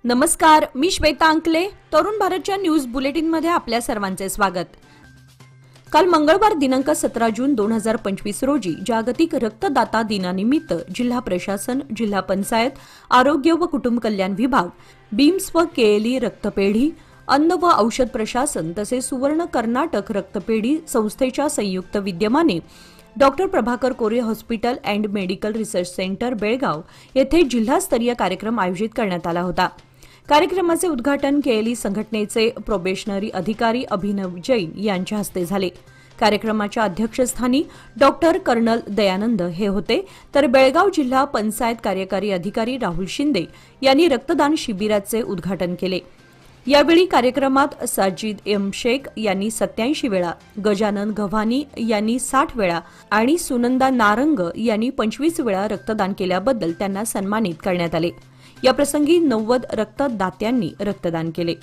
नमस्कार, मी श्वेता अंकले. तरुण भारतच्या न्यूज बुलेटिनमध्ये आपल्या सर्वांचे स्वागत. काल मंगळवार दिनांक 17 जून 2025 रोजी जागतिक रक्तदाता दिनानिमित्त जिल्हा प्रशासन, जिल्हा पंचायत, आरोग्य व कुटुंब कल्याण विभाग, बीम्स व केएलई रक्तपेढी, अन्न व औषध प्रशासन तसेच सुवर्ण कर्नाटक रक्तपेढी संस्थेच्या संयुक्त विद्यमाने doctor Prabhakar Kore hospital and medical research centre Belgaum येथे जिल्हास्तरीय कार्यक्रम आयोजित करण्यात आला होता. कार्यक्रमाचे उद्घाटन केएलई संघटनेचे प्रोबेशनरी अधिकारी अभिनव जैन यांच्या हस्ते झाले. कार्यक्रमाच्या अध्यक्षस्थानी डॉक्टर कर्नल दयानंद हे होते, तर बेळगाव जिल्हा पंचायत कार्यकारी अधिकारी राहुल शिंदे यांनी रक्तदान शिबिराचे उद्घाटन केले. यावेळी कार्यक्रमात साजिद एम शेख यांनी 87 वेळा, गजानन गव्हाणी यांनी 60 वेळा आणि सुनंदा नारंग यांनी 25 वेळा रक्तदान केल्याबद्दल त्यांना सन्मानित करण्यात आले. याप्रसंगी 90 रक्तदात्यांनी रक्तदान केले.